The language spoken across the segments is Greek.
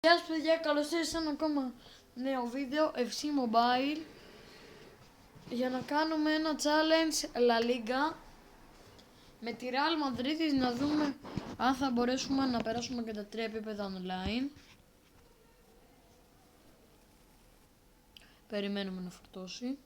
Γεια σας παιδιά, καλώς ήρθατε σε ένα ακόμα νέο βίντεο FC Mobile για να κάνουμε ένα challenge La Liga με τη Real Madrid, να δούμε αν θα μπορέσουμε να περάσουμε και τα 3 επίπεδα online. Περιμένουμε να φορτώσει.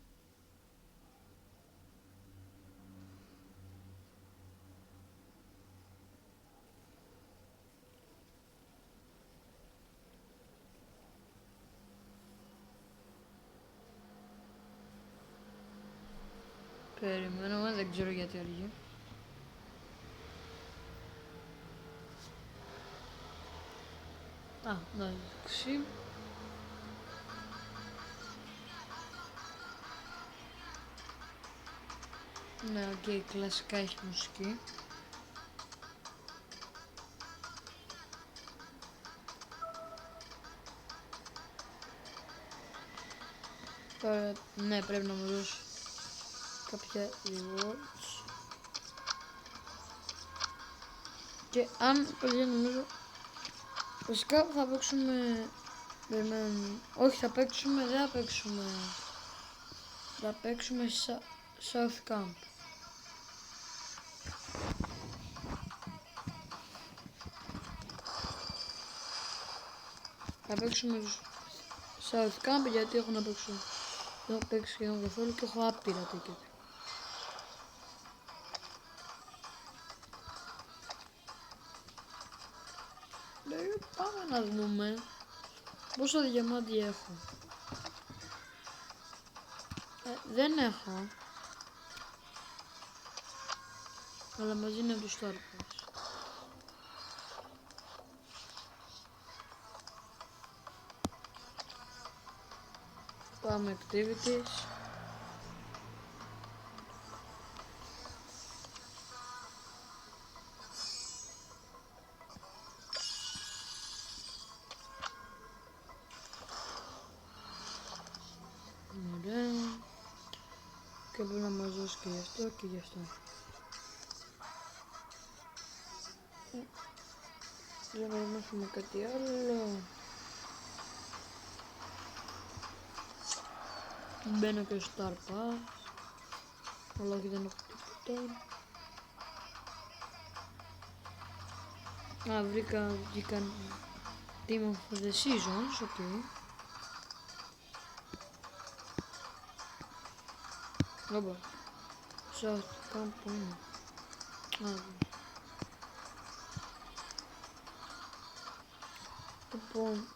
Περιμένουμε, δεν ξέρω γιατί αργεί. Εντάξει. Ναι, οκ, κλασικά έχει μουσική. Τώρα, ναι, πρέπει να μου δώσει κάποια rewards. Και αν, παιδιά, νομίζω βασικά θα παίξουμε. Όχι, θα παίξουμε, δεν θα παίξουμε. Θα παίξουμε South Camp. Θα παίξουμε South Camp γιατί έχω να παίξω. Δεν έχω παίξει σχεδόν καθόλου και έχω άπειρα ticket. Πάμε να δούμε πόσο διαμάντι έχω. Δεν έχω. Αλλά μαζί είναι του Star Pass. Πάμε activities. Ωραία. Και πρέπει να μας δώσει και γι' αυτό και γι' αυτό. Δεν πρέπει να έχουμε κάτι άλλο. Μπαίνω και στο Star Pass. Αλλά όχι, δεν έχω τίποτα. Βγήκαν Team of the Seasons, οκ. Όπα. South Camp που είναι. Λοιπόν,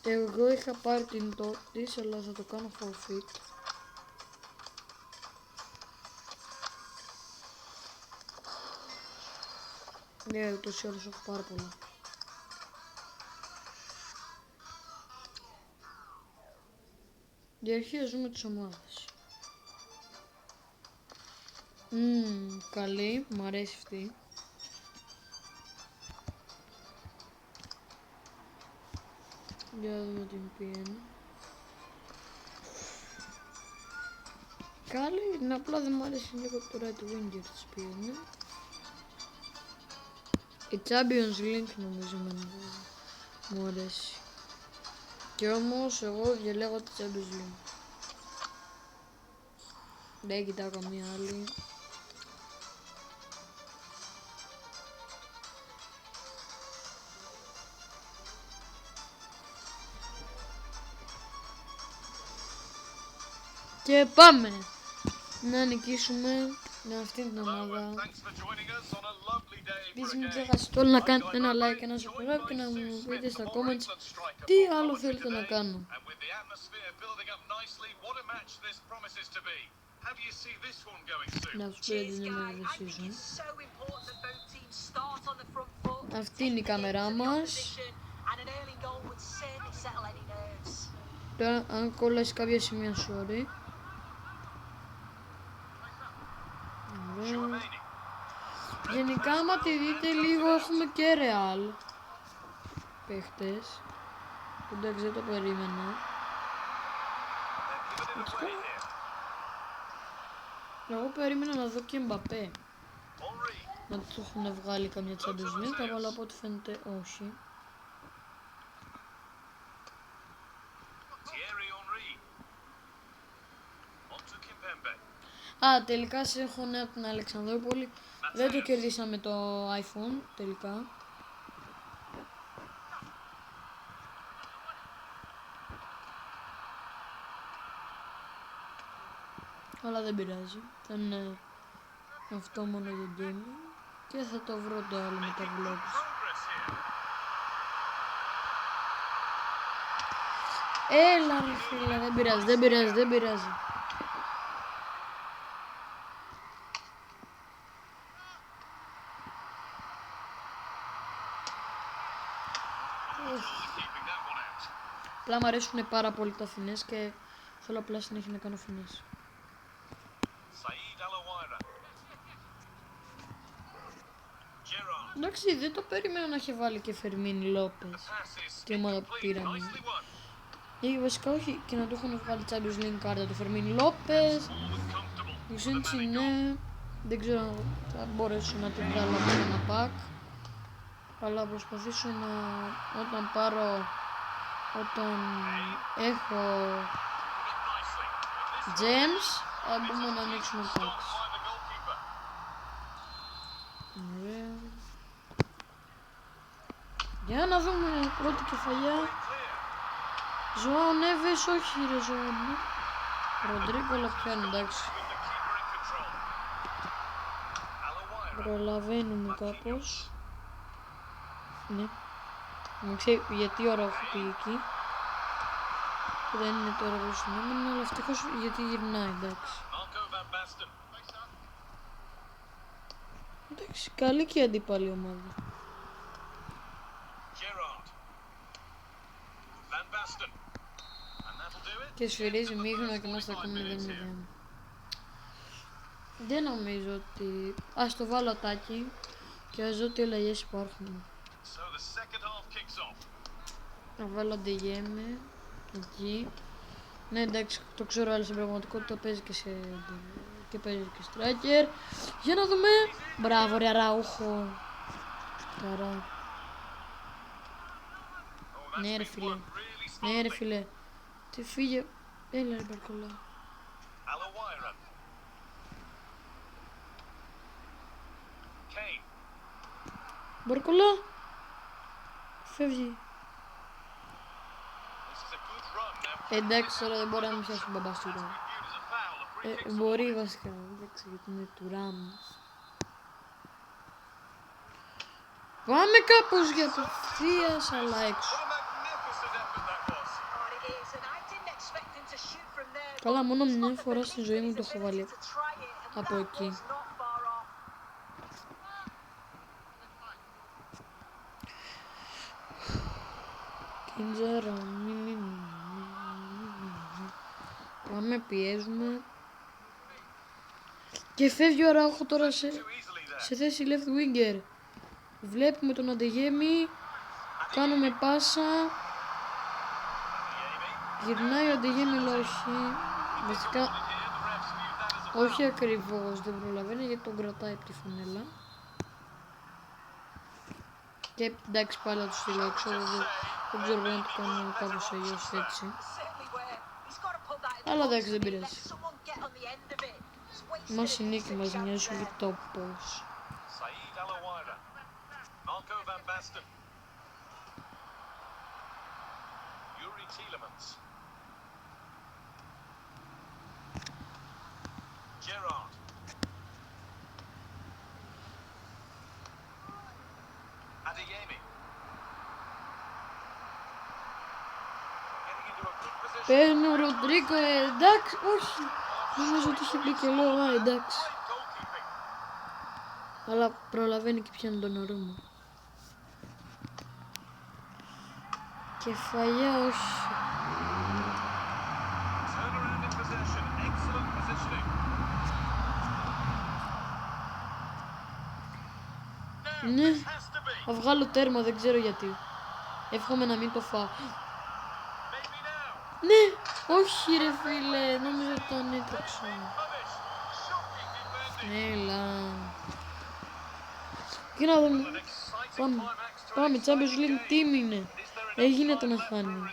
εγώ είχα πάρει την της, αλλά θα το κάνω forfeit. Ναι, ούτως ή άλλως έχω πάρα πολλά. Διαρχίζουμε τις ομάδες. Καλή, μου αρέσει αυτή. Για να δούμε την πηγαίνει. Καλή, είναι απλά δεν μου αρέσει λίγο το right winger της πηγαίνει. Η Champions League νομίζω μου αρέσει. Και όμως εγώ διαλέγω τη Champions League. Δεν κοιτάω καμία άλλη. Και πάμε να νικήσουμε με αυτή την ομάδα. Επίσης μην ξεχάσετε όλοι να κάνετε ένα like και ένα subscribe και να μου πείτε στα comments τι άλλο θέλετε να κάνω. Να τους πείτε την νούμερο decision. Αυτή είναι η κάμερά μας. Τώρα αν κολλάσει κάποια σημεία, sorry. Ωραία. Γενικά άμα τη δείτε λίγο έχουμε και Real παίχτες. Εντάξει, δεν το περίμενα. Εγώ περίμενα να δω και Mbappé. Να του έχουν βγάλει καμιά Champions League, αλλά από ό,τι φαίνεται όχι. Α, τελικά σε έχω νέα από την Αλεξανδρούπολη. Δεν το κερδίσαμε το iPhone τελικά. Αλλά δεν πειράζει. Ήταν αυτό μόνο για gaming. Και θα το βρω το άλλο με τα vlogs. Έλα ρε φίλε, δεν πειράζει. Απλά μου αρέσουν πάρα πολύ τα φινές και θέλω απλά συνέχεια να κάνω φινές. Εντάξει, δεν το περίμενα να είχε βάλει και Φερμίν Λόπες. Τι ομάδα που πήραμε. Ή βασικά όχι και να του έχουν βγάλει Champions League κάρτα του Φερμίν Λόπες. Ο Σίντσι ναι. Δεν ξέρω αν θα μπορέσω να την βγάλω από ένα pack. Αλλά προσπαθήσω να όταν έχω gems θα μπορούμε να ανοίξουμε packs. Ωραία. Για να δούμε πρώτη κεφαλιά. Ζωάο Νέβες, όχι ρε Ζωάο. Ροντρίκο, αλλά πιάνει, εντάξει. Προλαβαίνουμε κάπως. Ναι. Δεν ξέρω γιατί ώρα έχω πει εκεί. Δεν είναι τώρα που συνέμενα, αλλά ευτυχώς γιατί γυρνάει, εντάξει. Εντάξει, καλή και αντίπαλη ομάδα. Και σφυρίζει μίγνο και μας τα ακούμε 0-0. Δεν νομίζω ότι... Ας το βάλω ατάκι και ας δω τι αλλαγές υπάρχουν. Να βάλω αντιγέμαι εκεί. Ναι εντάξει, το ξέρω, αλλά στην πραγματικότητα παίζει και παίζει και striker. Για να δούμε. Μπράβο ρε Αραούχο. Καρά. Ναι ρε φίλε. Ναι ρε φίλε. Τι φύγε. Έλα ρε Μπαρκολά. Μπαρκολά. Φεύγει. Εντάξει τώρα δεν μπορεί να μην πιάσει ο μπαμπάς του Ράμ. Μπορεί βασικά, εντάξει γιατί είναι του Ράμ. Πάμε κάπως για απευθείας αλλά έξω. Καλά, μόνο μια φορά στη ζωή μου το έχω βάλει από εκεί. Κιντζάρα, πάμε, πιέζουμε. Και φεύγει ο Αραούχο τώρα σε θέση left winger. Βλέπουμε τον Αντεγέμι. Κάνουμε πάσα. Γυρνάει ο Αντεγέμι, αλλά όχι. Βασικά όχι ακριβώς, δεν προλαβαίνει γιατί τον κρατάει από τη φανέλα. Και εντάξει πάλι θα του στείλω έξω, δεν ξέρω να το κάνω κάπως αλλιώς έτσι. Αλλά εντάξει δεν πειράζει. Μας η νίκη μας νοιάζει το πώς. Παίρνει ο Ροντρίκο, εντάξει, όχι. Νομίζω ότι είχε μπει και λέω, εντάξει. Αλλά προλαβαίνει και πιάνει τον Αρούμα. Κεφαλιά, όχι. Ναι, θα βγάλω τέρμα, δεν ξέρω γιατί. Εύχομαι να μην το φάω. Ναι, όχι ρε φίλε, νόμιζα ότι τον έτρεξα. Έλα. Και να δούμε. Πάμε, Champions League team είναι. Έγινε το να χάνει.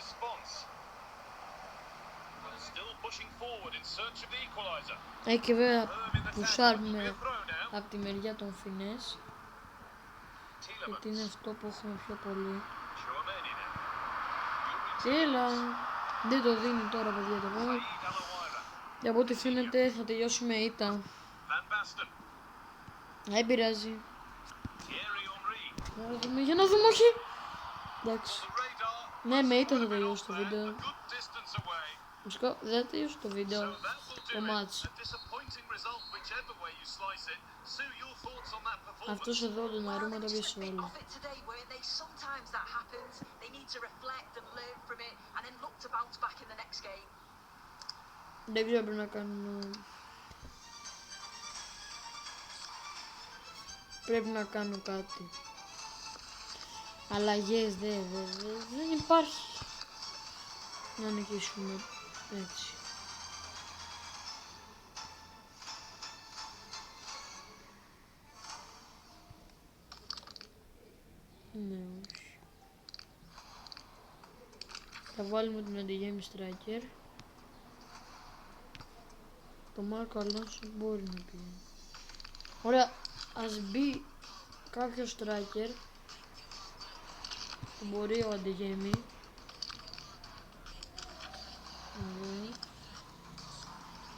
search of the equaliser. Έχει και βέβαια Firm in the tackle. πουσάρουμε Throw now. από τη μεριά των Φινές. Γιατί είναι Tielemans. αυτό που έχουμε πιο πολύ. Chouameni now. Έλα. Δεν το δίνει τώρα, παιδιά, το βάζω. Saïd Alawira. Και από ό,τι φαίνεται θα τελειώσουμε ήττα. Van Basten. Δεν πειράζει. Thierry Henry. Για να δούμε, όχι. Εντάξει. The radar. Ναι, με ήττα θα τελειώσει το A βίντεο. good distance away. Μουσικό, δεν θα τελειώσει το So βίντεο. that will Το do it. μάτς. A disappointing result, whichever way you slice it. Sue, your thoughts on that performance? Αυτός εδώ τον αρούμε το πιες όλο. Off it today, weren't they? Sometimes that happens. They need to reflect and learn from it, and then look to bounce back in the next game. Δεν ξέρω πρέπει να κάνω. Πρέπει να κάνω κάτι. Αλλαγές δεν υπάρχει. Να νικήσουμε έτσι. Ναι, όχι. Θα βάλουμε τον Αντιγέμι Striker. Το Μάρκο Αλόνσο μπορεί να πει. Ωραία, ας μπει κάποιο Striker που μπορεί ο Αντιγέμι.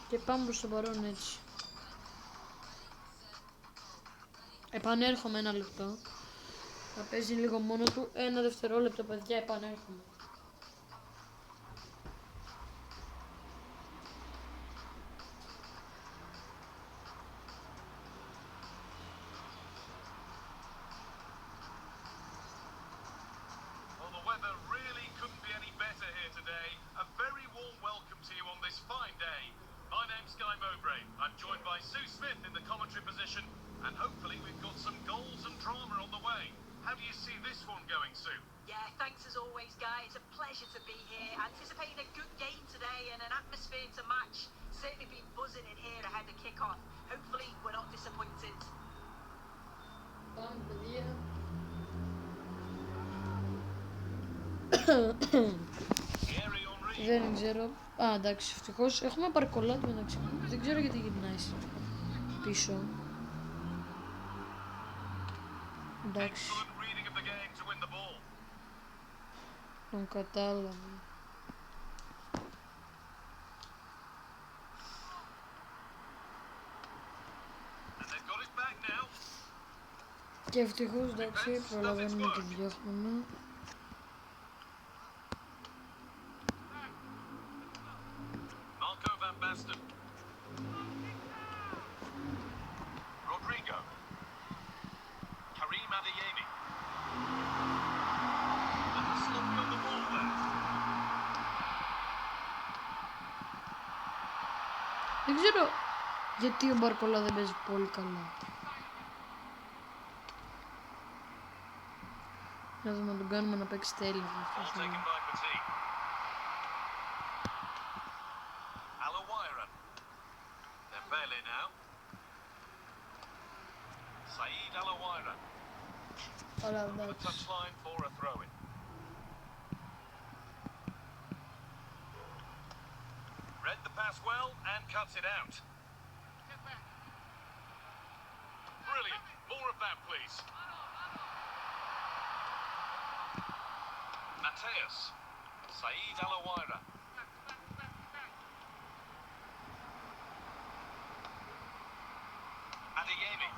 Και πάμε προς το παρόν έτσι. Επανέρχομαι ένα λεπτό. Θα παίζει λίγο μόνο του. Ένα δευτερόλεπτο, παιδιά, επανέρχομαι. Well, the weather really couldn't be any better here today. A very warm welcome to you on this fine day. My name's Guy Mowbray. I'm joined by Sue Smith in the commentary position, and hopefully we've got some goals and drama on the way. How do you see this one going, Sue? Yeah, thanks as always, guys. A pleasure to be here. Anticipating a good game today and an atmosphere to match. Certainly been buzzing in here ahead of kick-off. Hopefully, we're not disappointed. Πάμε, παιδιά. Thierry Henry. Δεν ξέρω. Α, εντάξει, ευτυχώς. Έχουμε παρκολάτι μεταξύ μου. Δεν ξέρω γιατί γυρνάει πίσω. Εντάξει, Excellent reading of the game to win the ball. τον κατάλαβα. And they've got it back now. Και ευτυχώς, εντάξει, προλαβαίνουμε και διώχνουμε. Marco van Basten. Rodrigo. Karim Adeyemi. And sloppy on the ball there. Δεν ξέρω γιατί ο Μπαρκολά δεν παίζει πολύ καλά. Να δούμε να τον κάνουμε να παίξει τέλεια. Ball taken by Petit. Alawira. Dembele now. Saïd Alawira. Ωραία, The εντάξει. touchline for a throw-in. Read the pass well and cuts it out. Brilliant. More of that, please. Mateus. Saïd Alawira. Adeyemi.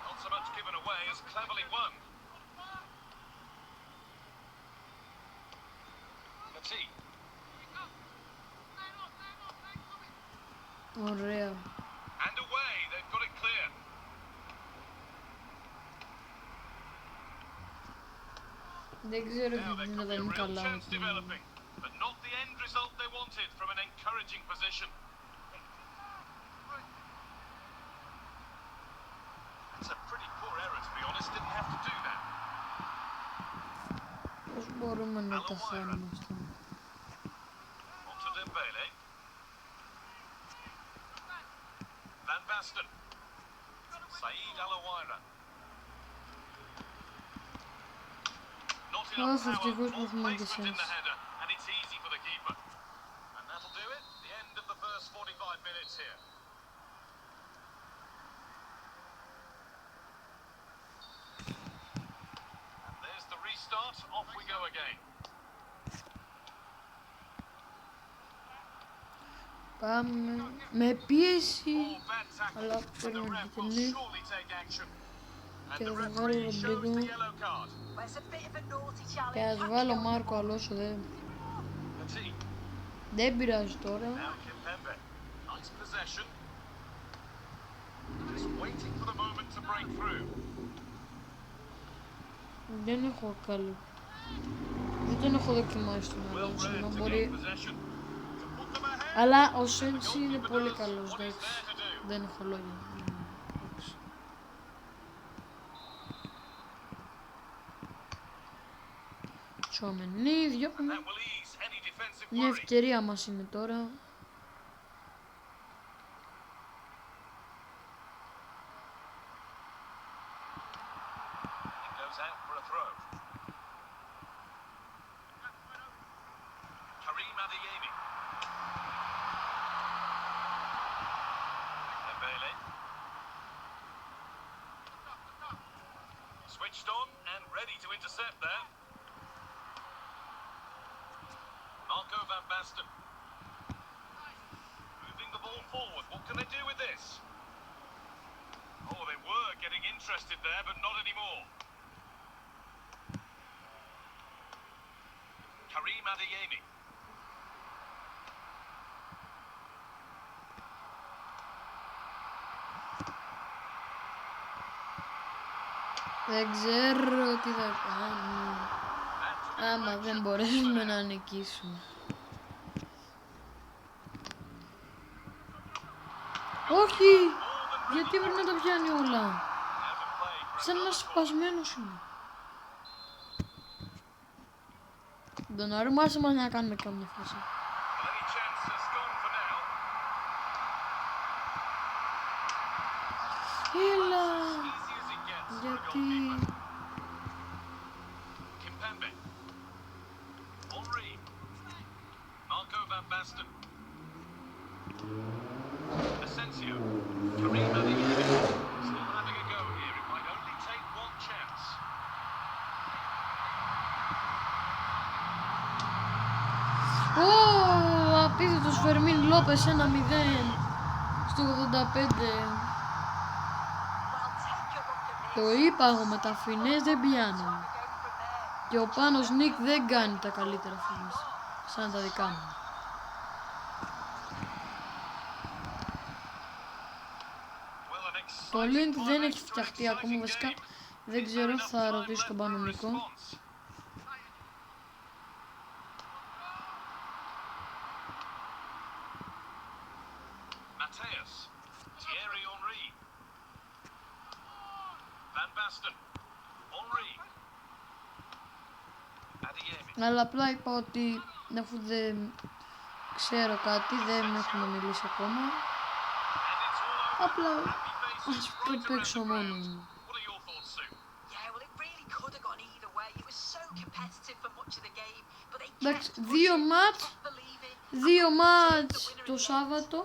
Not so much given away as cleverly won. Petit. Ωραία. And away. They've got it clear. Δεν ξέρω Now there γιατί could δεν be a είναι real καλά. chance developing, but not the end result they wanted from an encouraging position. It's a pretty poor error, to be honest. Didn't have to do that. Πώς μπορούμε να τα χάνουμε αυτά. On to Dembele. Van Basten. Saïd Alawira. Not enough Ach, power, ευτυχώς που more έχουμε placement in αντισένς. the header, and it's easy for the keeper. start, off we go again. Πάμε με πίεση, Oh, bad tackle. αλλά And the παίρνουμε ref will κίτρινη surely take action. And και the θα βγάλω referee shows the Ροντρίγκο yellow card. Well, it's a bit of a naughty challenge. και ας Can't βάλω kill Μάρκο them. Αλόνσο, Petit. δεν πειράζει τώρα. Now Kimpembe. Nice possession. Just waiting for the moment to break through. Δεν έχω καλό. Δεν τον έχω δοκιμάσει τον Well Αλόνσο, read να to gain μπορεί. possession. To put them ahead. Αλλά ο Σέντσι είναι πολύ καλός, What he's εντάξει. there to do. Δεν έχω λόγια. Εντάξει. Τσουαμενί, διώχνουμε. That will ease any defensive Μια worry. ευκαιρία μας είναι τώρα. It goes out for a throw. Karim Adeyemi. Dembele. Switched on and ready to intercept there. Marco van Basten. Moving the ball forward. What can they do with this? Oh, they were getting interested there, but not anymore. Karim Adeyemi. Δεν ξέρω τι θα κάνω. Άμα δεν μπορέσουμε να νικήσουμε. Όχι! Γιατί πρέπει να τα πιάνει όλα. Σαν ένα σπασμένος είναι. Τον αρούμε, άσε μας να κάνουμε κάμια φάση. Any chance has gone for now. Έλα! Easy as it gets for a Γιατί... goalkeeper. Kimpembe. Henry. Marco van Basten. Asensio. Karim Adeyemi. Still having a go here. It might only take one chance. Ω, απίθετος Φερμίν Λόπες 1-0 στο 85. Well, take a look at this. Το είπα εγώ, με τα φινές δεν πιάνω. Go from there. Και ο Πάνος Νίκ δεν κάνει τα καλύτερα φινές, σαν τα δικά μου. Well, an Το exciting link δεν climax έχει to an φτιαχτεί ακόμα, exciting βασικά game. δεν Is there ξέρω, enough θα time ρωτήσω left τον for a Πάνο Νικό. response? Mateus. Thierry Henry. Van Basten. Henry. Adeyemi. Αλλά απλά είπα ότι αφού δεν ξέρω κάτι, δεν έχουμε μιλήσει ακόμα. And it's all over. Απλά Happy faces ας right around παίξω the μόνο ground. μου. What are your thoughts, Sue? Yeah, well, it really could have gone either way. It was so competitive for much of the game, but they Εντάξει, kept δύο pushing, μάτς, kept believing. δύο μάτς το Σάββατο,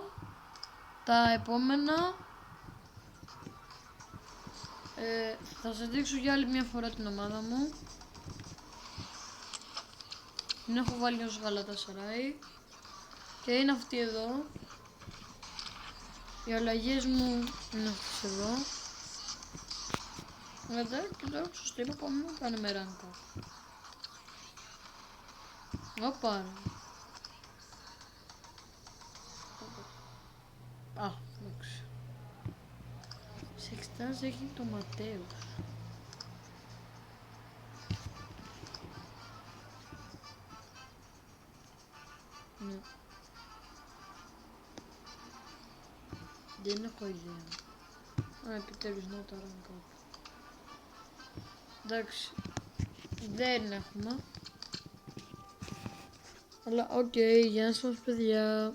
τα επόμενα. Θα σας δείξω για άλλη μια φορά την ομάδα μου. Την έχω βάλει ως Γαλατασαράι και είναι αυτή εδώ. Οι αλλαγές μου είναι αυτές εδώ. Μετά και τώρα σωστή είπα, πάμε να κάνουμε ράνκα. Όπα. Α, εντάξει. Σε εξτάζ έχει το Ματέος. Ναι. Δεν έχω ιδέα. Α, επιτέλους να τα rank up. Εντάξει. Δεν έχουμε. Αλλά οκ, γεια σας παιδιά.